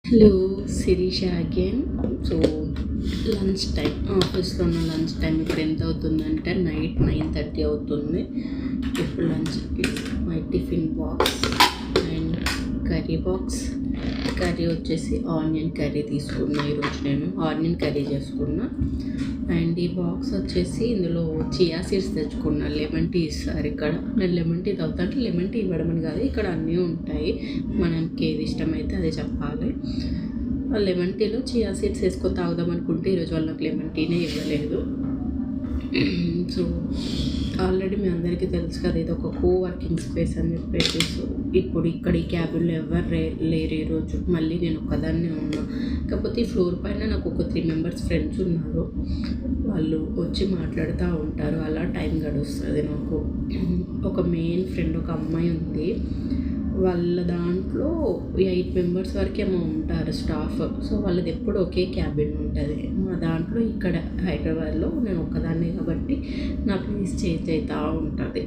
Hello Shirisha again. So lunch time, ఆఫీస్లో ఉన్న lunch time ఇప్పుడు ఎంత అవుతుందంటే నైట్ 9:30 అవుతుంది. ఇప్పుడు lunch my tiffin box and curry box. Curry వచ్చేసి ఆనియన్ కర్రీ తీసుకున్నా. ఈరోజు నేను ఆనియన్ కర్రీ చేసుకున్నా. అండ్ ఈ బాక్స్ వచ్చేసి ఇందులో చియా సీడ్స్ తెచ్చుకున్నా. లెమన్ టీ ఇస్తారు ఇక్కడ. నేను లెమన్ టీ తాగుతా అంటే లెమన్ టీ ఇవ్వడం అని కాదు, ఇక్కడ అన్నీ ఉంటాయి, మనకి ఏది ఇష్టమైతే అది చెప్పాలి. ఆ లెమన్ టీలో చియా సీడ్స్ వేసుకొని తాగుదాం అనుకుంటే ఈరోజు వాళ్ళకి లెమన్ టీనే ఇవ్వలేదు. సో ఆల్రెడీ మీ అందరికీ తెలుసు కదా, ఇది ఒక కోవర్కింగ్ స్పేస్ అని చెప్పేసి. సో ఇప్పుడు ఇక్కడ ఈ క్యాబిన్లో ఎవరు లేరు ఈరోజు, మళ్ళీ నేను ఒక్కదాన్నే ఉన్నా. కాకపోతే ఈ ఫ్లోర్ పైన నాకు ఒక 3 మెంబర్స్ ఫ్రెండ్స్ ఉన్నారు, వాళ్ళు వచ్చి మాట్లాడుతూ ఉంటారు, అలా టైం గడుస్తుంది నాకు. ఒక మెయిన్ ఫ్రెండ్, ఒక అమ్మాయి ఉంది, వాళ్ళ దాంట్లో 8 మెంబర్స్ వరకు ఏమో ఉంటారు స్టాఫ్. సో వాళ్ళది ఎప్పుడు ఒకే క్యాబిన్ ఉంటుంది. మా దాంట్లో ఇక్కడ హైదరాబాద్లో నేను ఒక్కదాన్నే కాబట్టి నా ప్లేస్ చేంజ్ అవుతూ ఉంటుంది.